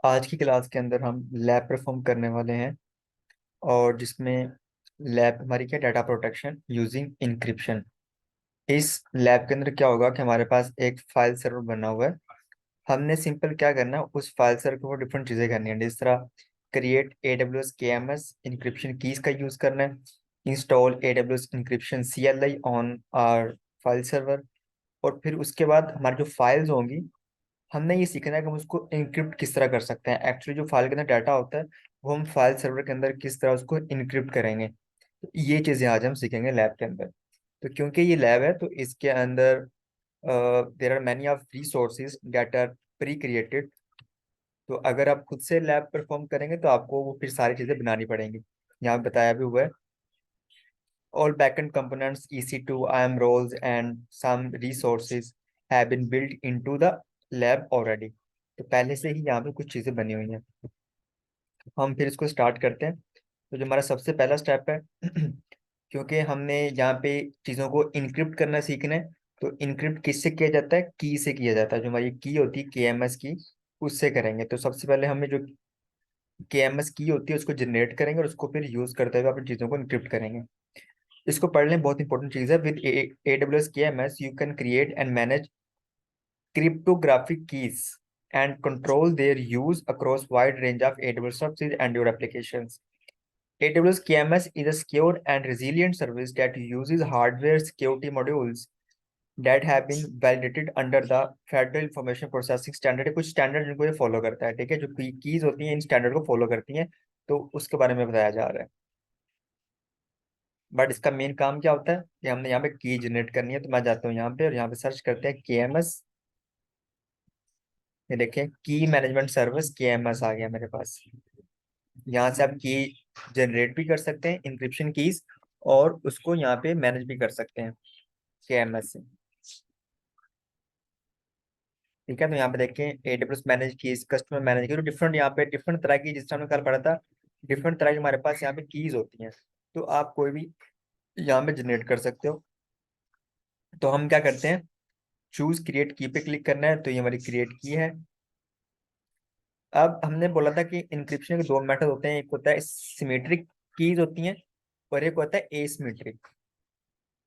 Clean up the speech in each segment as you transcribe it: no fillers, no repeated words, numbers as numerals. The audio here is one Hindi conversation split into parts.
आज की क्लास के अंदर हम लैब परफॉर्म करने वाले हैं और जिसमें लैब हमारी क्या डाटा प्रोटेक्शन यूजिंग इंक्रिप्शन। इस लैब के अंदर क्या होगा कि हमारे पास एक फाइल सर्वर बना हुआ है। हमने सिंपल क्या करना है, उस फाइल सर्वर को डिफरेंट चीज़ें करनी है, जिस तरह create AWS KMS encryption keys का यूज़ करना है, install AWS encryption CLI on our file server, और फिर उसके बाद हमारी जो फाइल्स होंगी हमने ये सीखना है कि हम उसको इनक्रिप्ट किस तरह कर सकते हैं। एक्चुअली जो फाइल के अंदर डाटा होता है वो हम फाइल सर्वर के अंदर किस तरह उसको इनक्रिप्ट करेंगे, तो ये चीज़ें आज हम सीखेंगे लैब के अंदर। तो क्योंकि ये लैब है तो इसके अंदर there are many of resources that are pre created. तो अगर आप खुद से लैब परफॉर्म करेंगे तो आपको वो फिर सारी चीज़ें बनानी पड़ेंगी। यहाँ बताया भी हुआ है, all backend components EC2 IAM roles and some resources have been built into the lab already। तो पहले से ही यहाँ पे कुछ चीज़ें बनी हुई हैं। हम फिर इसको स्टार्ट करते हैं। तो जो हमारा सबसे पहला स्टेप है क्योंकि हमने यहाँ पे चीज़ों को इनक्रिप्ट करना सीखना है, तो इनक्रिप्ट किससे किया जाता है? की से किया जाता है। जो हमारी की होती है KMS की, उससे करेंगे। तो सबसे पहले हमें जो KMS की होती है उसको जनरेट करेंगे और उसको फिर यूज़ करते हुए अपनी चीज़ों को इनक्रिप्ट करेंगे। इसको पढ़ लें, बहुत इंपॉर्टेंट चीज़ है। With AWS KMS you can create and manage cryptographic keys and control their use across wide range of AWS services and your applications. AWS KMS is a secure and resilient service that uses hardware security modules that have been validated under the Federal Information Processing Standard। कुछ स्टैंडर्ड जिनको ये फॉलो करता है, ठीक है। जो कीज होती हैं इन स्टैंडर्ड को फॉलो करती हैं, तो उसके बारे में बताया जा रहा है। बट इसका मेन काम क्या होता है कि हमने यहाँ पे की जनरेट करनी है। तो मैं जाता हूँ यहाँ पे और यहाँ पे सर्च करते हैं KMS। ये देखें, की मैनेजमेंट सर्विस KMS आ गया मेरे पास। यहाँ से आप की जनरेट भी कर सकते हैं इंक्रिप्शन कीज, और उसको यहाँ पे मैनेज भी कर सकते हैं KMS से। ठीक है, तो यहाँ पे देखें AWS manage keys, customer manage की, तो डिफरेंट यहाँ पे डिफरेंट तरह की, जिस तरह हमने कल पढ़ा था, डिफरेंट तरह की हमारे पास यहाँ पे कीज होती हैं। तो आप कोई भी यहाँ पे जनरेट कर सकते हो। तो हम क्या करते हैं, चूज क्रिएट की पे क्लिक करना है। तो ये हमारी क्रिएट की है। अब हमने बोला था कि इंक्रिप्शन के दो मेथड होते हैं, एक होता है सिमेट्रिक कीज होती हैं और एक होता है एसिमेट्रिक।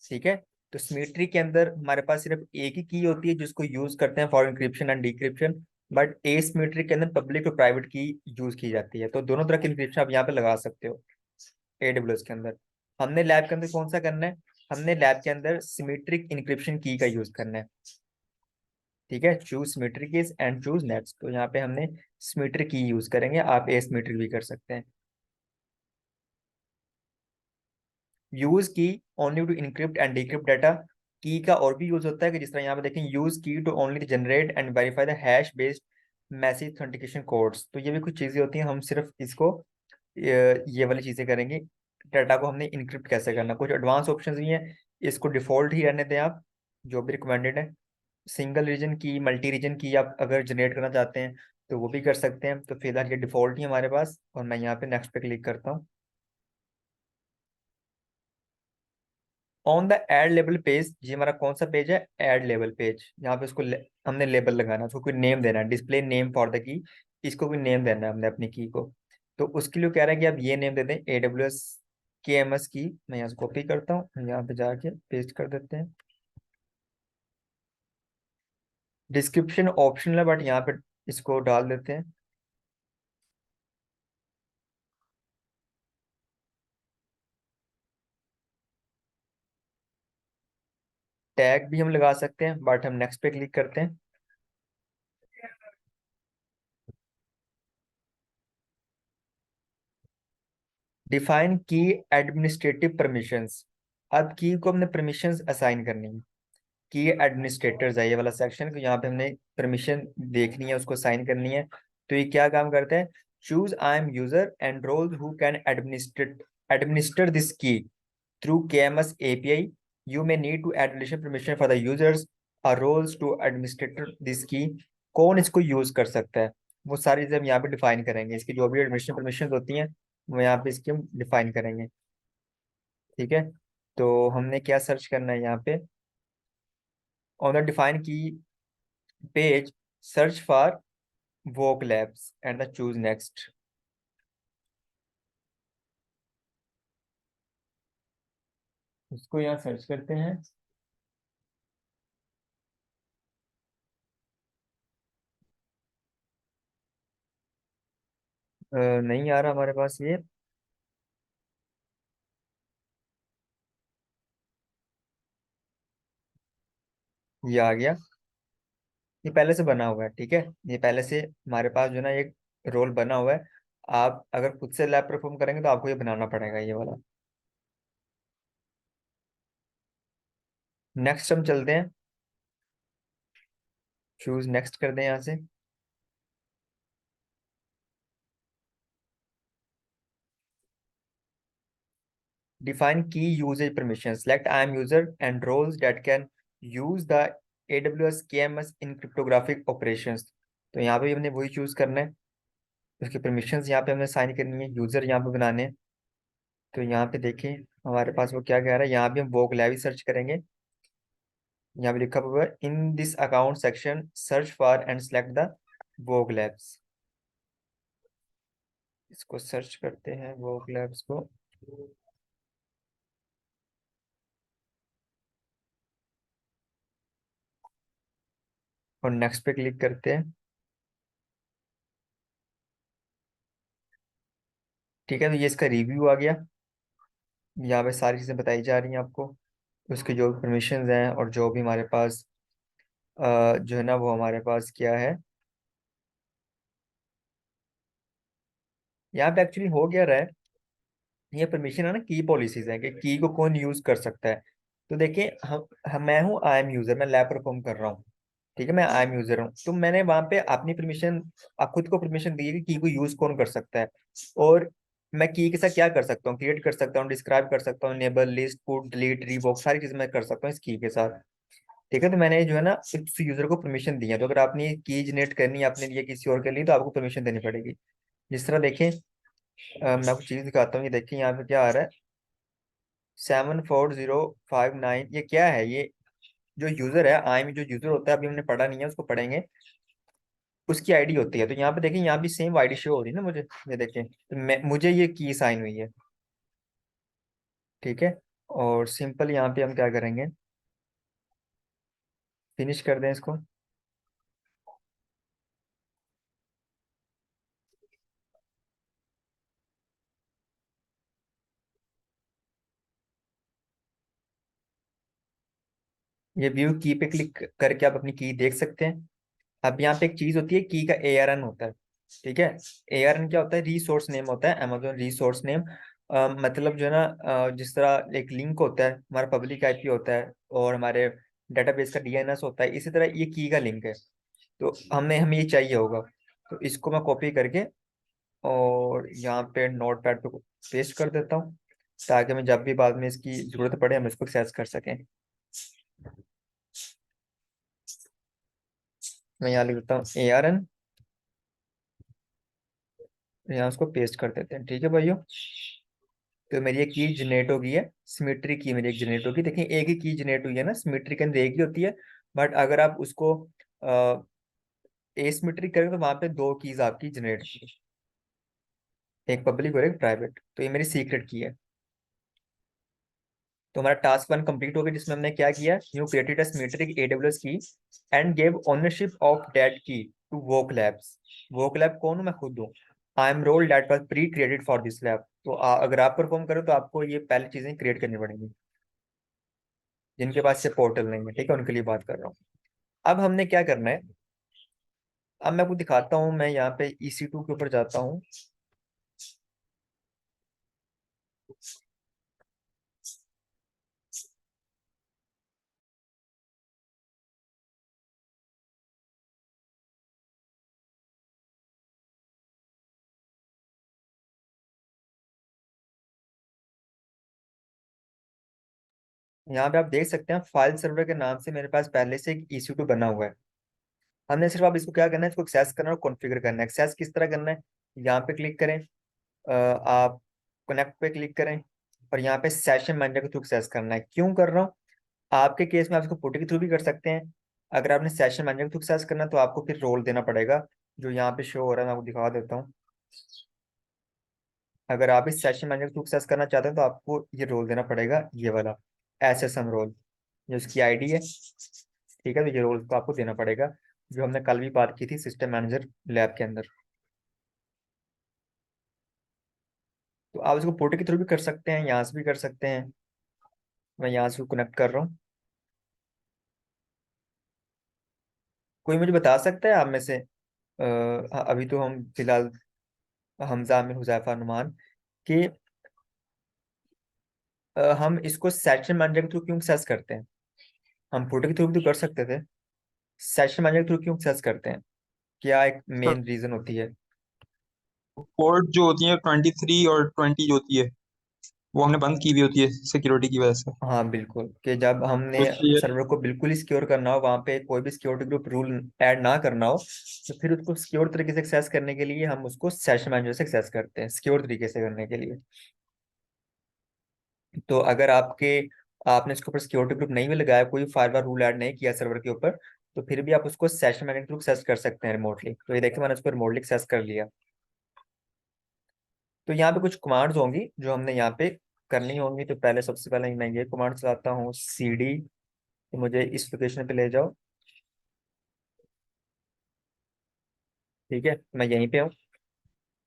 ठीक है, तो सिमेट्रिक के अंदर हमारे पास सिर्फ एक ही की होती है जिसको यूज करते हैं for encryption and decryption. But asymmetric के अंदर पब्लिक और प्राइवेट की यूज की जाती है। तो दोनों तरह की इंक्रिप्शन आप यहाँ पे लगा सकते हो AWS के अंदर। हमने लैब के अंदर कौन सा करना है? हमने लैब के अंदर सिमेट्रिक इंक्रिप्शन की का यूज करना है। ठीक है, choose symmetric keys and choose nets. तो यहाँ पे हमने सिमेट्रिक की यूज करेंगे, आप एसिमेट्रिक भी कर सकते हैं। Use key only to encrypt and decrypt data. Key का और भी यूज होता है कि जिस तरह यहाँ पे देखें, use key to only generate and verify the hash based message authentication codes. तो ये भी कुछ चीजें होती हैं, हम सिर्फ इसको ये वाली चीजें करेंगे। डाटा को हमने इनक्रिप्ट कैसे करना, कुछ एडवांस ऑप्शंस भी हैं। इसको डिफॉल्ट ही रहने दें आप, जो भी रिकमेंडेड है। सिंगल रीजन की, मल्टी रीजन की आप अगर जनरेट करना चाहते हैं तो वो भी कर सकते हैं। तो फिलहाल ये डिफॉल्ट ही हमारे पास, और मैं यहाँ पे नेक्स्ट पे क्लिक करता हूँ। On the add label page, ये हमारा कौन सा पेज है? Add label page. यहाँ पे उसको हमने लेबल लगाना है, उसको कोई नेम देना है, display name for the key. इसको कोई नेम देना है हमने अपनी की को। तो उसके लिए कह रहा है कि आप ये नेम दे दें AWS KMS की। मैं यहाँ से कॉपी करता हूँ, यहाँ पे जाके पेस्ट कर देते हैं। डिस्क्रिप्शन ऑप्शनल है बट यहाँ पे इसको डाल देते हैं। टैग भी हम लगा सकते हैं, बट हम नेक्स्ट पे क्लिक करते हैं। डिफाइन की एडमिनिस्ट्रेटिव परमिशंस। अब की को हमने परमिशंस असाइन करनी है। की एडमिनिस्ट्रेटर्स है ये वाला सेक्शन, तो यहाँ पे हमने परमिशन देखनी है, उसको साइन करनी है। तो ये क्या काम करता है? Choose I M user and role who can administer this key through KMS API। You may need to add relation permission for the users और roles to administrator this key. कौन इसको यूज कर सकता है, वो सारी चीजें हम यहाँ पे डिफाइन करेंगे। इसकी जो भी एडमिनिस्ट्रेशन परमिशन होती हैं वो यहाँ पे इसकी हम डिफाइन करेंगे। ठीक है, तो हमने क्या सर्च करना है यहाँ पे? ऑन द डिफाइन की page, search for woke labs and the choose next. उसको यहाँ सर्च करते हैं। नहीं आ रहा हमारे पास ये आ गया। ये पहले से बना हुआ है, ठीक है। ये पहले से हमारे पास जो है ना एक रोल बना हुआ है। आप अगर खुद से लैब परफॉर्म करेंगे तो आपको ये बनाना पड़ेगा, ये वाला। नेक्स्ट हम चलते हैं, चूज नेक्स्ट कर दें यहाँ से। Define key usages permission, select I M user and roles that can use the AWS KMS in cryptographic operations. तो यहाँ पे हमने वही चूज करना है। उसकी परमिशंस यहाँ पे हमने साइन करनी है, यूजर यहाँ पे बनाने हैं। तो यहाँ पे देखें हमारे पास वो क्या कह रहा है, यहाँ भी हम वोक लैब सर्च करेंगे। यहाँ पे लिखा हुआ है in this account section search for and select the woke labs. इसको सर्च करते हैं वोक लैब्स को। और नेक्स्ट पे क्लिक करते हैं। ठीक है, तो ये इसका रिव्यू आ गया। यहाँ पे सारी चीज़ें बताई जा रही हैं आपको, उसके जो परमिशंस हैं और जो भी हमारे पास जो है ना वो हमारे पास क्या है। यहाँ पे एक्चुअली हो क्या रहा है, ये परमिशन है ना की पॉलिसीज है कि की को कौन यूज कर सकता है। तो देखिए हम मैं हूँ आई एम यूजर, मैं लैब परफॉर्म कर रहा हूँ। ठीक है, मैं आई एम यूजर हूँ, तो मैंने वहां पे अपनी परमिशन, आप खुद को परमिशन दी है कि की को यूज कौन कर सकता है। और मैं की के साथ क्या कर सकता हूँ, क्रिएट कर सकता हूँ, डिस्क्राइब कर सकता हूँ, enable, list, put, delete, revoke, सारी चीजें मैं कर सकता हूँ इस की के साथ। ठीक है, तो मैंने जो है ना इस यूजर को परमिशन दी है। तो अगर आपने की जनरेट करनी है अपने लिए किसी और के लिए तो आपको परमिशन देनी पड़ेगी। जिस तरह देखें, मैं आपको चीज दिखाता हूँ। ये देखिए यहाँ पे क्या आ रहा है, 74059। ये क्या है, ये जो यूजर है, आई में जो यूजर होता है, अभी हमने पढ़ा नहीं है, उसको पढ़ेंगे। उसकी आईडी होती है। तो यहाँ पे देखिए, यहाँ भी सेम आईडी शो हो रही है ना मुझे। ये देखिए, तो मैं मुझे ये की साइन हुई है। ठीक है, और सिंपल यहाँ पे हम क्या करेंगे, फिनिश कर दें इसको। ये व्यू की पे क्लिक करके आप अपनी की देख सकते हैं। अब यहाँ पे एक चीज होती है, की का ARN होता है। ठीक है, ARN क्या होता है, रिसोर्स नेम होता है, अमेजोन रिसोर्स नेम। मतलब जो है ना, जिस तरह एक लिंक होता है, हमारा पब्लिक IP होता है और हमारे डेटाबेस का DNS होता है, इसी तरह ये की का लिंक है। तो हमें ये चाहिए होगा। तो इसको मैं कॉपी करके और यहाँ पे नोट पैड पे पेस्ट कर देता हूँ, ताकि हमें जब भी बाद में इसकी जरूरत पड़े हम इसको एक्सेस कर सकें। मैं यहाँ लिख देता हूँ ARN, यहाँ उसको पेस्ट कर देते हैं। ठीक है भाइयों, तो मेरी एक की जनरेट होगी है, सिमेट्री की मेरी एक जनरेट होगी। देखिए एक ही की जनरेट हुई है ना, सिमेट्री के अंदर एक ही होती है। बट अगर आप उसको एसिमेट्रिक करेंगे तो वहां पे दो कीज आपकी जनरेट होगी, एक पब्लिक और एक प्राइवेट। तो ये मेरी सीक्रेट की है। तो हमारा टास्क 1 कंप्लीट हो गया, जिसमें हमने क्या किया, you created a symmetric AWS key and gave ownership of that key to voclabs. Voclab कौन हूँ, मैं खुद हूँ। I M role that was pre created for this lab. तो अगर आप परफॉर्म करो तो आपको ये पहली चीजें क्रिएट करनी पड़ेंगी, जिनके पास से पोर्टल नहीं है। ठीक है, उनके लिए बात कर रहा हूँ। अब हमने क्या करना है, अब मैं आपको दिखाता हूँ। मैं यहाँ पे EC2 के ऊपर जाता हूँ। यहाँ पे आप देख सकते हैं फाइल सर्वर के नाम से मेरे पास पहले से एक EC2 बना हुआ है। हमने सिर्फ अब इसको क्या करना है, इसको एक्सेस करना है और कॉन्फ़िगर करना है। एक्सेस किस तरह करना है, यहाँ पे क्लिक करें, आप कनेक्ट पे क्लिक करें और यहाँ पे सेशन मैनेजर के थ्रू एक्सेस करना है। क्यों कर रहा हूँ, आपके केस में आप इसको पुट के थ्रू भी कर सकते हैं। अगर आपने सेशन मैनेजर के थ्रू एक्सेस करना है तो आपको फिर रोल देना पड़ेगा, जो यहाँ पे शो हो रहा है मैं आपको दिखा देता हूँ। अगर आप इस सेशन मैनेजर को एक्सेस करना चाहते हैं तो आपको ये रोल देना पड़ेगा, ये वाला SSM रोल, जो इसकी आईडी है। ठीक है, तो ये रोल को आपको देना पड़ेगा, जो हमने कल भी बात की थी सिस्टम मैनेजर लैब के अंदर। तो आप इसको पोर्टल के थ्रू भी कर सकते हैं, यहाँ से भी कर सकते हैं। मैं यहाँ से कनेक्ट कर रहा हूँ। कोई मुझे बता सकता है आप में से, अभी तो हम फिलहाल हमजा में हुजैफा नुमान, कि हम इसको सेशन मैनेजर के थ्रू क्यों एक्सेस करते हैं? हम पोर्टल के थ्रू भी तो कर सकते थे, सेशन मैनेजर के थ्रू क्यों एक्सेस करते हैं? क्या एक मेन रीजन होती है? पोर्ट जो होती है 23 और 20 जो होती है, वो हमने बंद की हुई होती है सिक्योरिटी की वजह से। हाँ बिल्कुल, कि जब हमने तो इसलिए सर्वर को बिल्कुल ही सिक्योर करना हो, वहाँ पे कोई भी सिक्योरिटी ग्रुप रूल ऐड ना करना हो, तो फिर उसको सिक्योर तरीके से एक्सेस करने के लिए हम उसको सेशन मैनेजर से एक्सेस करते हैं, सिक्योर तरीके से करने के लिए। तो अगर आपने इसके ऊपर सिक्योरिटी ग्रुप नहीं भी लगाया, कोई फायरवॉल रूल ऐड नहीं किया सर्वर के ऊपर, तो फिर भी आप उसको सेशन मैनेजर थ्रू एक्सेस कर सकते हैं रिमोटली। तो ये देखिए मैंने उसको रिमोटली एक्सेस कर लिया। तो यहाँ पे कुछ कमांड्स होंगी जो हमने यहाँ पे करनी होंगी। तो पहले सबसे पहले मैं ये कमांड चलाता हूँ, CD, तो मुझे इस लोकेशन पे ले जाओ। ठीक है, मैं यहीं पे हूँ।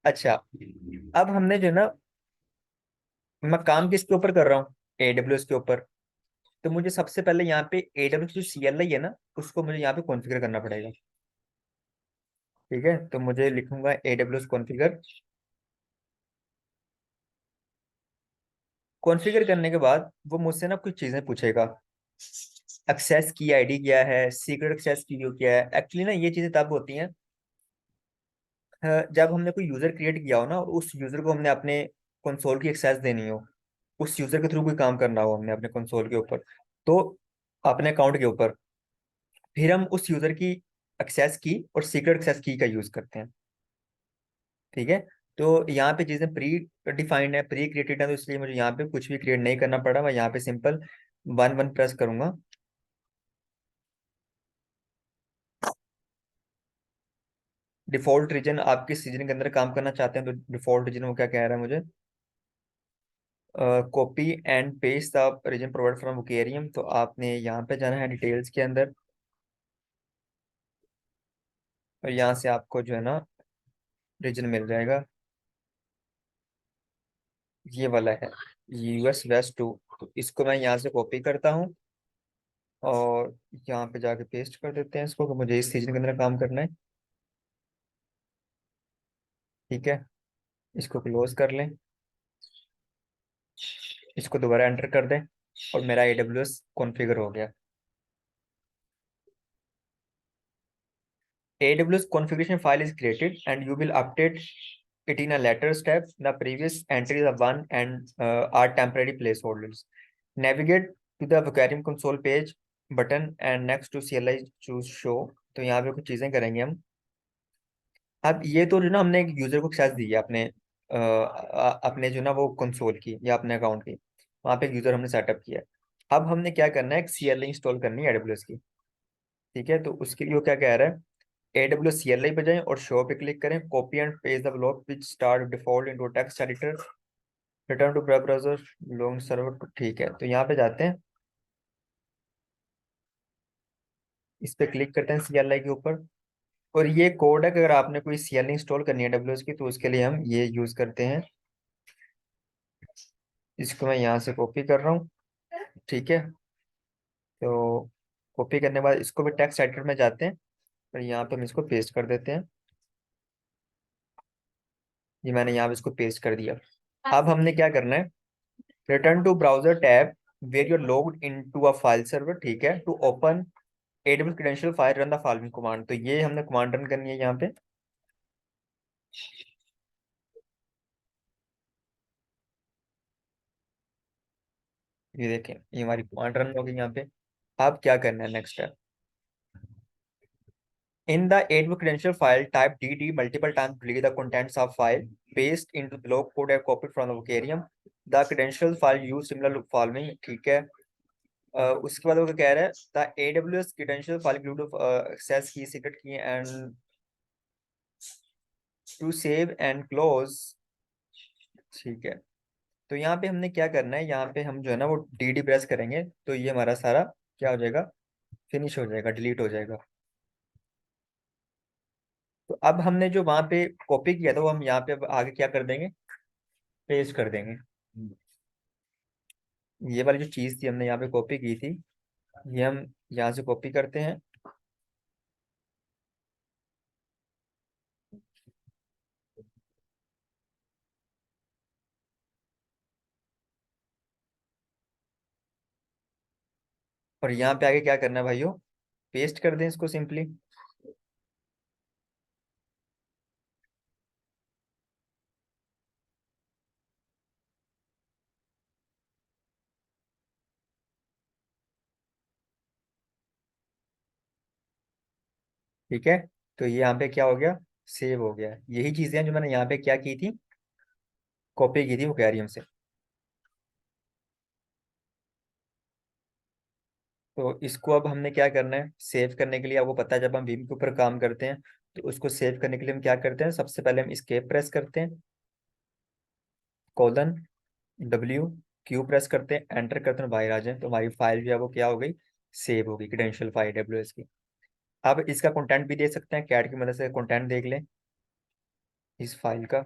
अच्छा, अब हमने जो ना, मैं काम किसके ऊपर कर रहा हूँ? AWS के ऊपर। तो मुझे सबसे पहले यहाँ पे AWS जो CLI है ना, उसको मुझे यहाँ पे कॉन्फ़िगर करना पड़ेगा। ठीक है, तो मुझे लिखूंगा AWS कॉन्फ़िगर। कॉन्फ़िगर करने के बाद वो मुझसे ना कुछ चीजें पूछेगा। एक्सेस की आईडी क्या है, सीक्रेट एक्सेस की क्या है। एक्चुअली ना ये चीजें तब होती हैं जब हमने कोई यूजर क्रिएट किया हो ना, और उस यूजर को हमने अपने कंसोल की एक्सेस देनी हो, उस यूजर के थ्रू कोई काम करना हो हमने अपने कंसोल के ऊपर, तो अपने अकाउंट के ऊपर, फिर हम उस यूजर की एक्सेस की और सीक्रेट एक्सेस की का यूज करते हैं। ठीक है, तो यहाँ पे चीजें प्री डिफाइंड है, प्री क्रिएटेड है, तो इसलिए मुझे यहाँ पे कुछ भी क्रिएट नहीं करना पड़ा। मैं यहाँ पे सिंपल 1 1 प्रेस करूंगा। डिफॉल्ट रीजन, आप किस रीजन के अंदर काम करना चाहते हैं? तो डिफॉल्ट रीजन वो क्या कह रहा है मुझे, copy and paste the region provide from Vocareum. तो आपने यहाँ पे जाना है डिटेल्स के अंदर, और यहाँ से आपको जो है ना रीजन मिल जाएगा, ये वाला है, US West 2। तो इसको मैं यहाँ से कॉपी करता हूँ और यहाँ पे जाके पेस्ट कर देते हैं इसको, कि मुझे इस रीजन के अंदर काम करना है। ठीक है, इसको क्लोज कर लें, इसको दोबारा एंटर कर दें, और मेरा AWS कॉन्फ़िगर हो गया। AWS configuration file is created and you will update it in a later step. The previous entries are one and are temporary placeholders. Navigate to the Vocarium console page button and next to CLI choose show। तो यहाँ पे कुछ चीजें करेंगे हम। अब ये तो जो ना हमने एक यूजर को एक्सेस दी है अपने अपने जो ना वो कंसोल की या अपने अकाउंट की, वहाँ पे एक यूजर हमने सेटअप किया है। अब हमने क्या करना है, एक CLI इंस्टॉल करनी है AWS की। ठीक है, तो उसके लिए वो क्या कह रहा है, AWS CLI पे जाएं और शो पे क्लिक करें, copy and paste the block which start default into text editor, return to web browser long server. ठीक है, तो यहाँ पे जाते हैं, इस पे क्लिक करते हैं CLI के ऊपर। और ये कोड है कि अगर आपने कोई CLI इंस्टॉल करनी है AWS की, तो उसके लिए हम ये यूज करते हैं। इसको मैं यहाँ से कॉपी कर रहा हूँ। ठीक है, तो कॉपी करने के बाद इसको भी टेक्स्ट एडिटर में जाते हैं, और यहाँ पे हम इसको पेस्ट कर देते हैं। ये मैंने यहाँ पे इसको पेस्ट कर दिया। अब हमने क्या करना है, return to browser tab where your logged into a file server. ठीक है, to open AWS credential file run the following command. तो ये हमने कमांड रन करनी है यहाँ पे। ये देखें, ये हमारी कमांड रन हो गई यहाँ पे। अब क्या करना है, next step, in the AWS credential file type DD multiple times to delete the contents of file, paste into the log code and copied from the vocarium, the credential file use similar following। ठीक है, उसके बाद वो क्या कह रहा है, the AWS credential file include access key, secret key and to save and close. ठीक है, तो यहाँ पे हमने क्या करना है, यहाँ पे हम जो है ना वो डी डी प्रेस करेंगे तो ये हमारा सारा क्या हो जाएगा, फिनिश हो जाएगा, डिलीट हो जाएगा। तो अब हमने जो वहां पे कॉपी किया था वो हम यहाँ पे अब आगे क्या कर देंगे, पेस्ट कर देंगे। ये वाली जो चीज थी हमने यहाँ पे कॉपी की थी, ये हम यहाँ से कॉपी करते हैं। और यहाँ पे आगे क्या करना है भाइयों, पेस्ट कर दें इसको सिंपली। ठीक है, तो ये यहाँ पे क्या हो गया, सेव हो गया। यही चीजें हैं जो मैंने यहाँ पे क्या की थी, कॉपी की थी वो कह रही हमसे। तो इसको अब हमने क्या करना है, सेव करने के लिए आपको पता है जब हम भीम के ऊपर काम करते हैं तो उसको सेव करने के लिए हम क्या करते हैं, सबसे पहले हम escape प्रेस करते हैं, कोलन डब्ल्यू क्यू प्रेस करते हैं, एंटर करते हैं, बाहर आ जाए तो हमारी फाइल जो है वो क्या हो गई, सेव हो गई, क्रेडेंशियल फाइल डब्ल्यू की। अब इसका कंटेंट भी दे सकते हैं, कैट की मदद से कंटेंट देख लें इस फाइल का।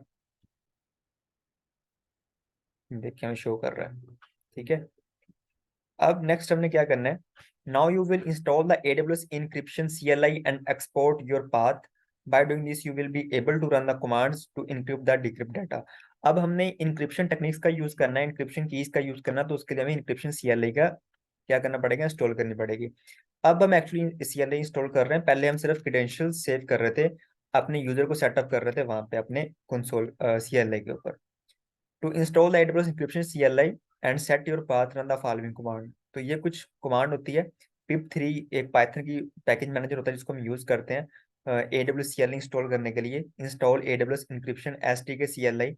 देखिए हमें शो कर रहा है। ठीक है, अब नेक्स्ट हमने क्या करना है, now you will install the AWS encryption CLI and export your path. By doing this you will be able to run the commands to encrypt the decrypt data. अब हमने इंक्रिप्शन टेक्निक्स का यूज करना है, इंक्रिप्शन कीज का यूज करना है, तो उसके लिए हमें इंक्रिप्शन CLI का क्या करना पड़ेगा, इंस्टॉल करनी पड़ेगी। अब हम एक्चुअली CLI इंस्टॉल कर रहे हैं, पहले हम सिर्फ क्रेडेंशियल सेव कर रहे थे, अपने यूजर को सेटअप कर रहे थे वहां पे अपने कंसोल CLI के ऊपर। To install the AWS encryption CLI and set your path run the following command. तो ये कुछ कमांड होती है, पिप 3 एक पाइथन की पैकेज मैनेजर होता है जिसको हम यूज करते हैं AWS CLI इंस्टॉल करने के लिए। Install AWS encryption SDK CLI,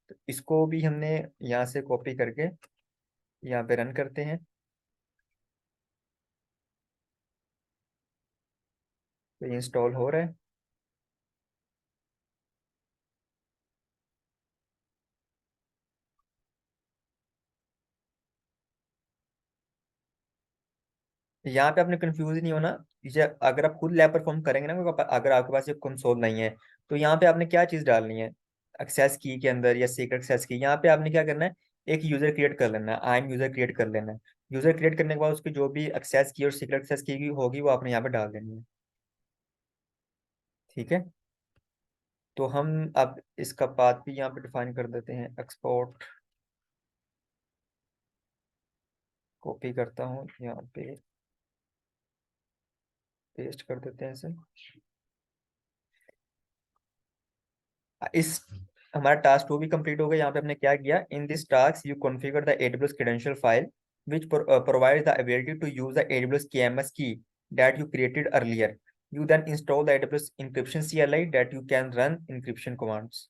तो इसको भी हमने यहाँ से कॉपी करके यहाँ पे रन करते हैं, तो ये इंस्टॉल हो रहा है। यहाँ पे आपने कंफ्यूज नहीं होना, ये अगर आप खुद लैब परफॉर्म करेंगे ना, अगर आपके पास ये कंसोल नहीं है तो यहाँ पे आपने क्या चीज डालनी है, एक्सेस की के अंदर या सीक्रेट एक्सेस की, यहाँ पे आपने क्या करना है, एक यूजर क्रिएट कर लेना है, आई एम यूजर क्रिएट कर लेना है। यूजर क्रिएट करने के बाद उसकी जो भी एक्सेस की और सीक्रेट एक्सेस की होगी वो आपने यहाँ पे डाल देनी है। ठीक है, तो हम अब इसका पाथ भी यहाँ पे डिफाइन कर देते हैं, एक्सपोर्ट, कॉपी करता हूँ यहाँ पे, पेस्ट कर देते हैं इसे। इस हमारा टास्क 2 भी कंप्लीट हो गया। यहाँ पे हमने क्या किया, in this task you configure the AWS credential file which provides the ability to use the AWS KMS key that you created earlier. You then install the AWS encryption CLI that you can run encryption commands.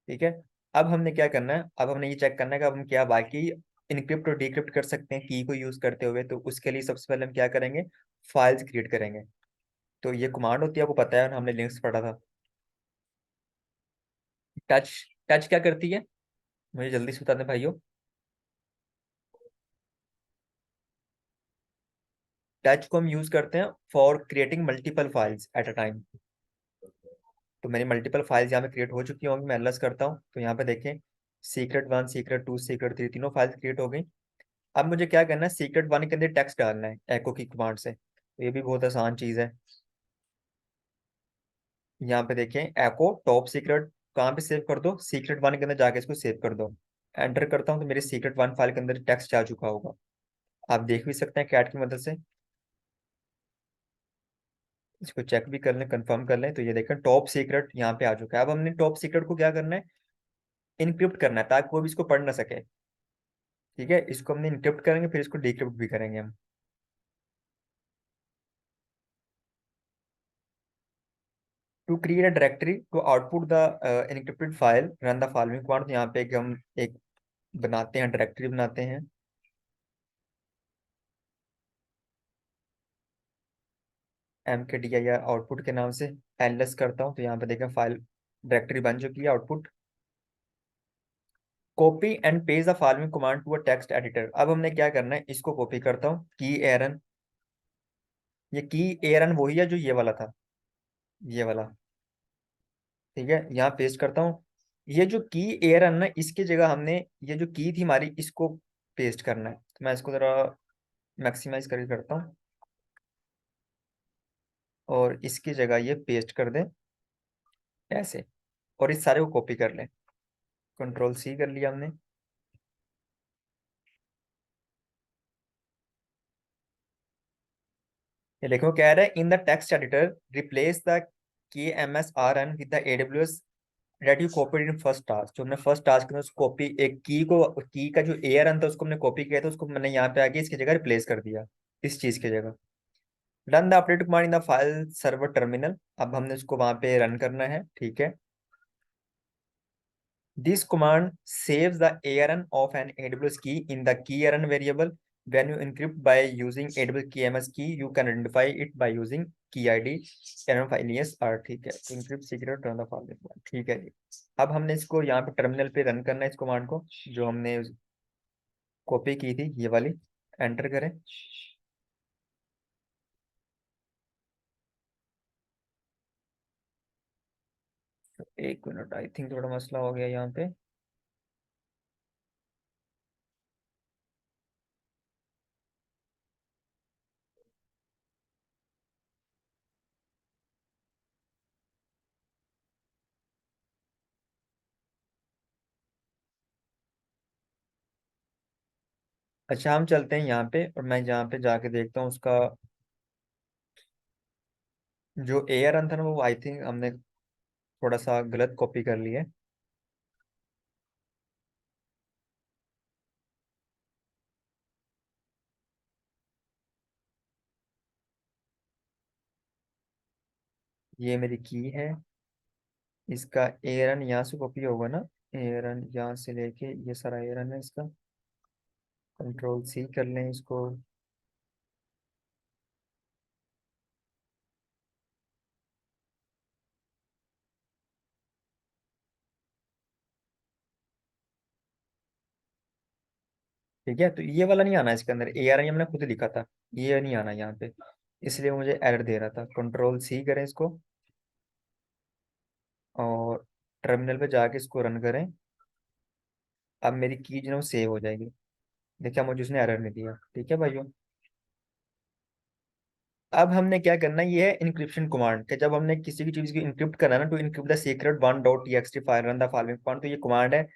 ठीक है, अब हमने क्या करना है, अब हमने ये चेक करना है कि अब हम क्या बाकी इनक्रिप्ट और डिक्रिप्ट कर सकते हैं की को यूज करते हुए। तो उसके लिए सबसे पहले हम क्या करेंगे, फाइल्स क्रिएट करेंगे। तो ये कमांड होती है, आपको पता है, हमने लिंक्स पढ़ा था। टच, टच क्या करती है, मुझे जल्दी से बता दें भाइयों। टच को हम यूज करते हैं for creating multiple files at a time. तो मेरी मल्टीपल फाइल्स यहाँ पे क्रिएट हो चुकी होंगी, मैं एनालाइज करता हूँ। तो यहाँ पे देखें, सीक्रेट 1 सीक्रेट 2 सीक्रेट 3 तीनों फाइल्स क्रिएट हो गई। अब मुझे क्या करना है, सीक्रेट 1 के अंदर टेक्स्ट डालना है एको की कमांड से, तो ये भी बहुत आसान चीज है। यहाँ पे देखें, एको टॉप सीक्रेट कहाँ पे सेव कर दो, सीक्रेट 1 के अंदर जाके इसको सेव कर दो। एंटर करता हूँ तो मेरे सीक्रेट 1 फाइल के अंदर टेक्स्ट जा चुका होगा, आप देख भी सकते हैं कैट की मदद से। इसको चेक भी कर लें, कंफर्म कर लें, तो ये देखें टॉप सीक्रेट यहाँ पे आ चुका है। अब हमने टॉप सीक्रेट को क्या करना है, इनक्रिप्ट करना है ताकि कोई भी इसको पढ़ ना सके। ठीक है, इसको हमने इनक्रिप्ट करेंगे, फिर इसको डिक्रिप्ट भी करेंगे हम। To create a directory to output the encrypted file run the following command. तो यहाँ पे हम एक बनाते हैं, डायरेक्टरी बनाते हैं, MKDIR आउटपुट के नाम से। एलएस करता हूँ तो यहाँ पे देखें फाइल डायरेक्टरी बन चुकी है, output. Copy and paste the following command to a text editor. अब हमने क्या करना है, इसको कॉपी करता हूँ, की एरन, ये की एरन वही है जो ये वाला था, ये वाला, ठीक है, यहाँ पेस्ट करता हूँ। ये जो की एरन ना, इसकी जगह हमने ये जो की थी हमारी, इसको पेस्ट करना है। तो मैं इसको जरा मैक्सिमाइज करके करता हूँ, और इसकी जगह ये पेस्ट कर दें ऐसे, और इस सारे को कॉपी कर लें। कंट्रोल सी कर लिया हमने। ये देखो कह रहा है, in the text editor replace the K M S R N with the A W S that you copied in first task. जो हमने फर्स्ट टास्क में कॉपी, एक की को, की का जो ए आर एन था उसको हमने कॉपी किया था, उसको मैंने यहाँ पे आके इसकी जगह रिप्लेस कर दिया, इस चीज की जगह। Run the update command in the file server terminal. अब हमने उसको वहां पे रन करना है, ठीक है। This command saves the ARN of an AWS key in the key ARN variable. When you encrypt by using AWS KMS key, you can identify it by using key ID ARN file yes और ठीक है। encrypt secret run the file, ठीक है जी। अब हमने इसको यहाँ पे टर्मिनल पे रन करना है, इस कमांड को जो हमने कॉपी की थी, ये वाली। एंटर करें। एक मिनट, आई थिंक थोड़ा मसला हो गया यहाँ पे। अच्छा, हम चलते हैं यहाँ पे, और मैं यहाँ पे जाके देखता हूँ उसका जो ARN था ना, वो आई थिंक हमने थोड़ा सा गलत कॉपी कर लिया है। ये मेरी की है, इसका एरन यहाँ से कॉपी होगा ना, एरन यहाँ से लेके ये सारा एरन है इसका। कंट्रोल सी कर लें इसको। ठीक है, तो ये वाला नहीं आना इसके अंदर, एरन हमने खुद लिखा था, ये नहीं आना यहाँ पे, इसलिए वो मुझे एरर दे रहा था। कंट्रोल सी करें इसको, और टर्मिनल पे जाके इसको रन करें। अब मेरी की जो है वो सेव हो जाएगी। देखिए मुझे उसने एरर नहीं दिया, ठीक है भाइयों। अब हमने क्या करना है, ये है इनक्रिप्शन कमांड, कि जब हमने किसी भी चीज को इनक्रिप्ट करना है ना, to encrypt the secret one dot T X T file run the following command. तो ये कमांड है,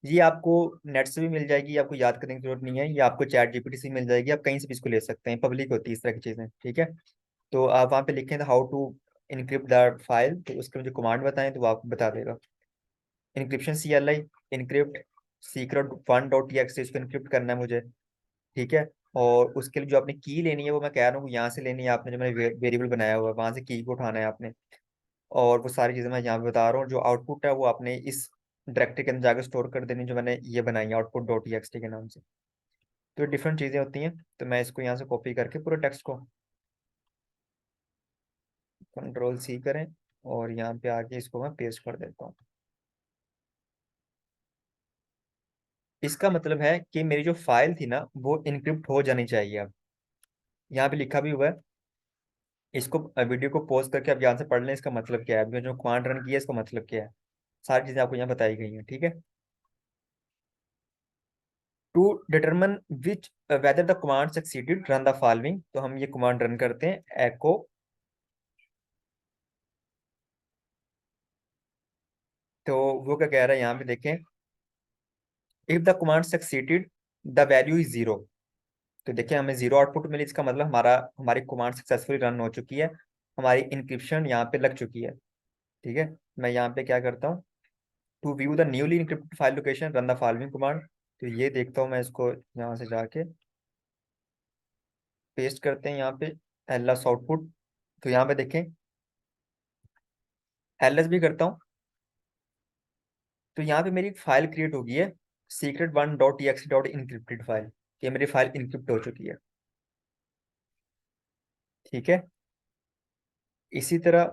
ये आपको नेट से भी मिल जाएगी, आपको याद करने की जरूरत नहीं है, ये आपको चैट जीपीटी से मिल जाएगी, आप कहीं से भी इसको ले सकते हैं, पब्लिक होती है इस तरह की चीजें, ठीक है। तो आप वहाँ पे लिखें how to encrypt the file, तो उसके मुझे कमांड बताएं तो वो आपको बता देगा। Encryption C L I, encrypt secret one dot T X T, इसको इनक्रिप्ट करना है मुझे, ठीक है। और उसके लिए जो आपने की लेनी है, वो मैं कह रहा हूँ यहाँ से लेनी है आपने, जो मैंने वेरिएबल बनाया हुआ है वहां से की को उठाना है आपने। और वो सारी चीजें मैं यहाँ पे बता रहा हूँ, जो आउटपुट है वो आपने इस डायरेक्टरी के अंदर जाकर स्टोर कर देनी, जो मैंने ये बनाई है आउटपुट डॉट टी के नाम से। तो डिफरेंट चीजें होती हैं। तो मैं इसको यहाँ से कॉपी करके पूरे टेक्स्ट को कंट्रोल सी करें, और यहाँ पे आके इसको मैं पेस्ट कर देता हूँ। इसका मतलब है कि मेरी जो फाइल थी ना, वो इनक्रिप्ट हो जानी चाहिए। अब यहाँ पे लिखा भी हुआ है, इसको वीडियो को पॉज करके अब यहाँ से पढ़ लें, इसका मतलब क्या है, अभी जो कमांड रन किया है इसका मतलब क्या है। सारी चीजें आपको यहाँ बताई गई हैं, ठीक है। To determine which whether the command succeeded run the following. तो हम ये कमांड रन करते हैं, एको। तो वो क्या कह रहा है यहाँ पे देखें, if the command succeeded the value is zero. तो देखिए हमें जीरो आउटपुट मिली, इसका मतलब हमारा हमारी कमांड सक्सेसफुली रन हो चुकी है, हमारी इंक्रिप्शन यहाँ पे लग चुकी है, ठीक है। मैं यहाँ पे क्या करता हूँ, to view the newly encrypted file location run the following command. तो ये देखता हूँ मैं इसको यहाँ से जाके पेस्ट करते हैं यहाँ पे, एलएस आउटपुट। तो यहाँ पे देखें, एलएस भी करता हूँ, तो यहाँ पे मेरी एक फाइल क्रिएट हो गई है, secret one dot T x dot encrypted file. ये मेरी फाइल इनक्रिप्ट हो चुकी है, ठीक है। इसी तरह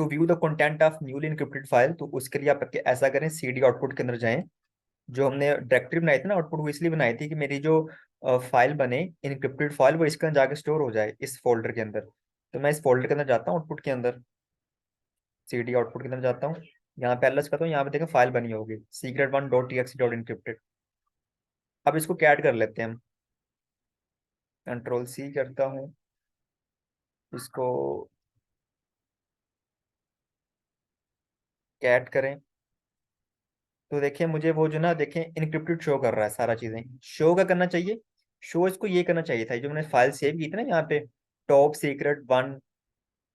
to view the content of newly encrypted file, तो उसके लिए आप ऐसा करें, सीडी आउटपुट के अंदर जाएं। जो हमने डायरेक्टरी बनाई थी ना आउटपुट, वो इसलिए बनाई थी कि मेरी जो फाइल बने इनक्रिप्टेड फाइल, वो इसके अंदर जाके स्टोर हो जाए इस फोल्डर के अंदर। तो मैं इस फोल्डर के अंदर जाता हूँ, आउटपुट के अंदर, सीडी आउटपुट के अंदर जाता हूँ। यहाँ पे एलएस करता हूँ, यहाँ पे देखें फाइल बनी होगी secret1.txt.encrypted। अब इसको कैट कर लेते हैं हम, कंट्रोल सी करता हूँ इसको, कैट करें। तो देखिए मुझे वो जो ना, देखें इनक्रिप्टेड शो कर रहा है, सारा चीजें शो का करना चाहिए। शो इसको ये करना चाहिए था, जो मैंने फाइल सेव की थी ना यहाँ पे, top secret one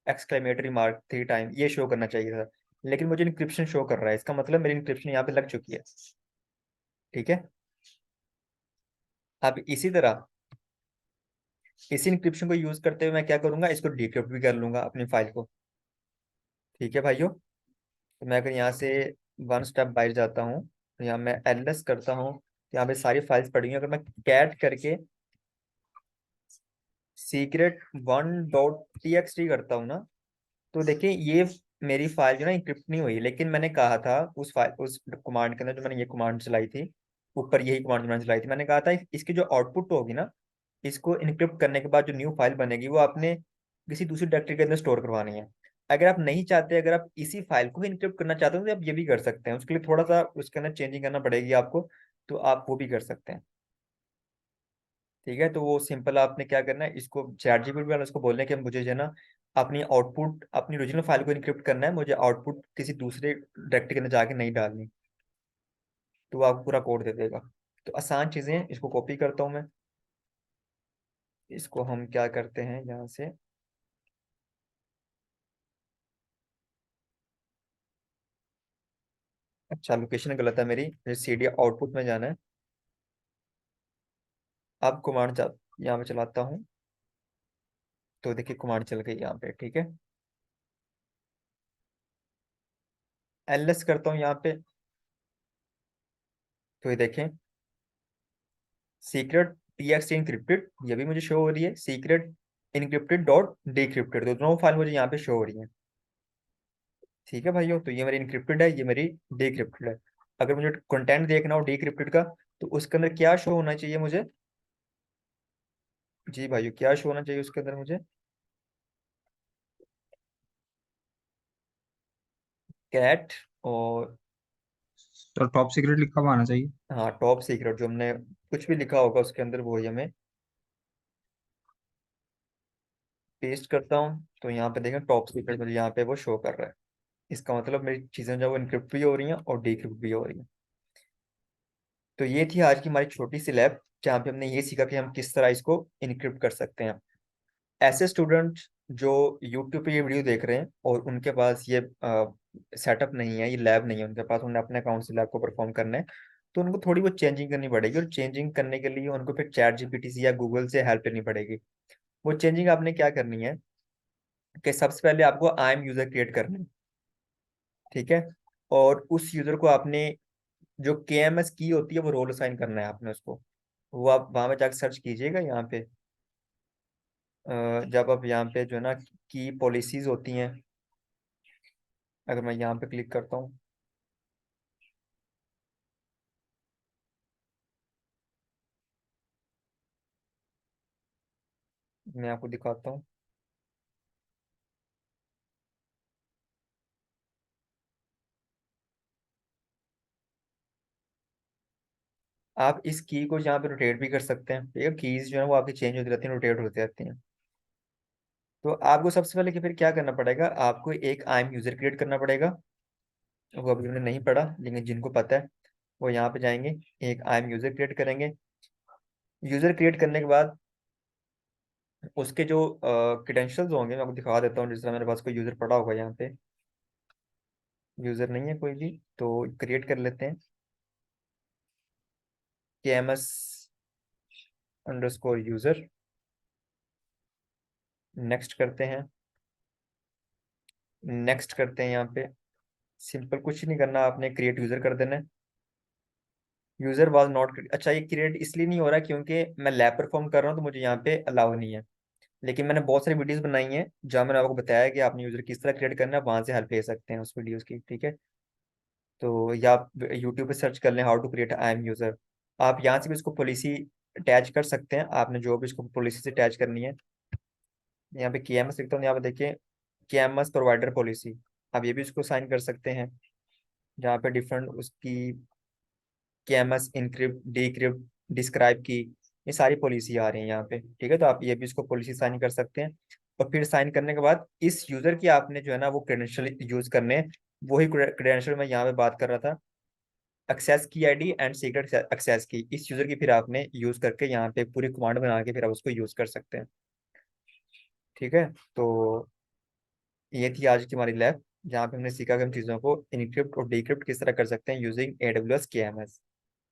exclamatory mark 3 time, ये शो करना चाहिए था। लेकिन मुझे इंक्रिप्शन शो कर रहा है, इसका मतलब मेरी इंक्रिप्शन यहाँ पे लग चुकी है। ठीक है। अब इसी तरह इसी इंक्रिप्शन को यूज करते हुए मैं क्या करूंगा, इसको डिक्रिप्ट भी कर लूंगा अपनी फाइल को। ठीक है भाइयों। तो मैं अगर यहाँ से वन स्टेप बाहर जाता हूँ, तो यहाँ मैं एलएस करता हूँ, यहाँ पे सारी फाइल्स पड़ी हुई हैं। अगर मैं कैट करके secret1.txt करता हूँ ना, तो देखिए ये मेरी फाइल जो ना इंक्रिप्ट नहीं हुई। लेकिन मैंने कहा था उस फाइल, उस कमांड के अंदर, जो मैंने ये कमांड चलाई थी ऊपर, यही कमांड जो मैंने चलाई थी, मैंने कहा था इसकी जो आउटपुट होगी ना, इसको इनक्रिप्ट करने के बाद जो न्यू फाइल बनेगी, वो आपने किसी दूसरी डायरेक्टरी के अंदर स्टोर करवानी है। अगर आप नहीं चाहते, अगर आप इसी फाइल को इनक्रिप्ट करना चाहते हो, तो आप ये भी कर सकते हैं। उसके लिए थोड़ा सा उसके अंदर चेंजिंग करना पड़ेगी आपको, तो आप वो भी कर सकते हैं। ठीक है। तो वो सिंपल आपने क्या करना है, इसको चैट जीपीटी वाला उसको बोलने के मुझे जो है ना, अपनी आउटपुट, अपनी ओरिजिनल फाइल को इनक्रिप्ट करना है, मुझे आउटपुट किसी दूसरे डायरेक्टरी के अंदर जाके नहीं डालनी। तो वो आपको पूरा कोड दे देगा। तो आसान चीज़ें हैं, इसको कॉपी करता हूँ मैं। इसको हम क्या करते हैं यहाँ से, अच्छा लोकेशन गलत है मेरी, मुझे सीडी आउटपुट में जाना है। अब कमांड यहाँ पे चलाता हूँ, तो देखिए कमांड चल गई यहाँ पे। ठीक है। एलएस करता हूँ यहाँ पे, तो ये देखें सीक्रेट टीएक्सटी इनक्रिप्टेड, ये भी मुझे शो हो रही है, सीक्रेट इनक्रिप्टेड डॉट डिक्रिप्टेड, तो दोनों फाइल मुझे यहाँ पे शो हो रही है। ठीक है भाइयों। तो ये मेरी इनक्रिप्टेड है, ये मेरी डिक्रिप्टेड है। अगर मुझे कंटेंट देखना हो डिक्रिप्टेड का, तो उसके अंदर क्या शो होना चाहिए मुझे, जी भाइयों क्या शो होना चाहिए उसके अंदर मुझे, कैट और, तो टॉप सीक्रेट लिखा हुआ आना चाहिए। हाँ टॉप सीक्रेट, जो हमने कुछ भी लिखा होगा उसके अंदर वो ही हमें पेस्ट करता हूँ। तो यहाँ पे देखें टॉप सीक्रेट मुझे यहाँ पे वो शो कर रहा है। इसका मतलब मेरी चीज़ें जो वो इनक्रिप्ट भी हो रही हैं और डिक्रिप्ट भी हो रही हैं। तो ये थी आज की हमारी छोटी सी लैब, जहाँ पे हमने ये सीखा कि हम किस तरह इसको इनक्रिप्ट कर सकते हैं। ऐसे स्टूडेंट जो यूट्यूब पे ये वीडियो देख रहे हैं और उनके पास ये सेटअप नहीं है, ये लैब नहीं है उनके पास, उन्हें अपने अकाउंट से लैब को परफॉर्म करना है, तो उनको थोड़ी बहुत चेंजिंग करनी पड़ेगी। और चेंजिंग करने के लिए उनको फिर चैट जीपीटी से या गूगल से हेल्प लेनी पड़ेगी। वो चेंजिंग आपने क्या करनी है, कि सबसे पहले आपको आई एम यूजर क्रिएट करना है। ठीक है। और उस यूजर को आपने, जो के एम एस की होती है, वो रोल असाइन करना है आपने उसको। वो आप वहां पे जाकर सर्च कीजिएगा, यहाँ पे जब आप यहाँ पे जो है ना की पॉलिसीज होती हैं, अगर मैं यहाँ पे क्लिक करता हूँ, मैं आपको दिखाता हूँ। आप इस की को यहाँ पे रोटेट भी कर सकते हैं। ठीक है, कीज जो है वो आपकी चेंज होती रहती हैं, रोटेट होती रहती हैं। तो आपको सबसे पहले कि फिर क्या करना पड़ेगा, आपको एक आई एम यूजर क्रिएट करना पड़ेगा। वो अभी हमने नहीं पढ़ा, लेकिन जिनको पता है वो यहाँ पे जाएंगे, एक आई एम यूजर क्रिएट करेंगे। यूजर क्रिएट करने के बाद उसके जो क्रेडेंशियल्स होंगे, मैं आपको दिखा देता हूँ। जिस तरह मेरे पास कोई यूजर पड़ा होगा, यहाँ पे यूजर नहीं है कोई भी, तो क्रिएट कर लेते हैं, K M S underscore user, next करते हैं। नेक्स्ट करते हैं यहाँ पे, सिंपल कुछ नहीं करना, आपने क्रिएट यूजर कर देना है। यूजर वाज नॉट, अच्छा ये क्रिएट इसलिए नहीं हो रहा क्योंकि मैं लैब परफॉर्म कर रहा हूँ, तो मुझे यहाँ पे अलाउ नहीं है। लेकिन मैंने बहुत सारी वीडियोस बनाई हैं जहाँ मैंने आपको बताया कि आपने यूजर किस तरह क्रिएट करना है, वहां से हेल्प ले सकते हैं उस वीडियोस की, ठीक है। तो या आप यूट्यूब पे सर्च कर लें how to create I M user. आप यहाँ से भी इसको पॉलिसी अटैच कर सकते हैं, आपने जो भी इसको पॉलिसी से अटैच करनी है। यहाँ पे केएमएस लिखता हूँ, यहाँ पे देखिए केएमएस प्रोवाइडर पॉलिसी। आप ये भी इसको साइन कर सकते हैं, जहाँ पे डिफरेंट उसकी केएमएस इनक्रिप्ट डीक्रिप्ट डिस्क्राइब की, ये सारी पॉलिसी आ रही है यहाँ पे, ठीक है। तो आप ये भी इसको पॉलिसी साइन कर सकते हैं। और फिर साइन करने के बाद इस यूजर की आपने जो है ना वो क्रेडेंशियल यूज करने हैं। वही क्रेडेंशियल मैं यहाँ पे बात कर रहा था, एक्सेस की आईडी एंड सीक्रेट एक्सेस की, इस यूजर की फिर आपने यूज करके यहाँ पे पूरी कमांड बना के फिर आप उसको यूज कर सकते हैं, ठीक है। तो ये थी आज की हमारी लैब, जहाँ पे हमने सीखा कि हम चीज़ों को इनक्रिप्ट और डिक्रिप्ट किस तरह कर सकते हैं यूजिंग AWS KMS।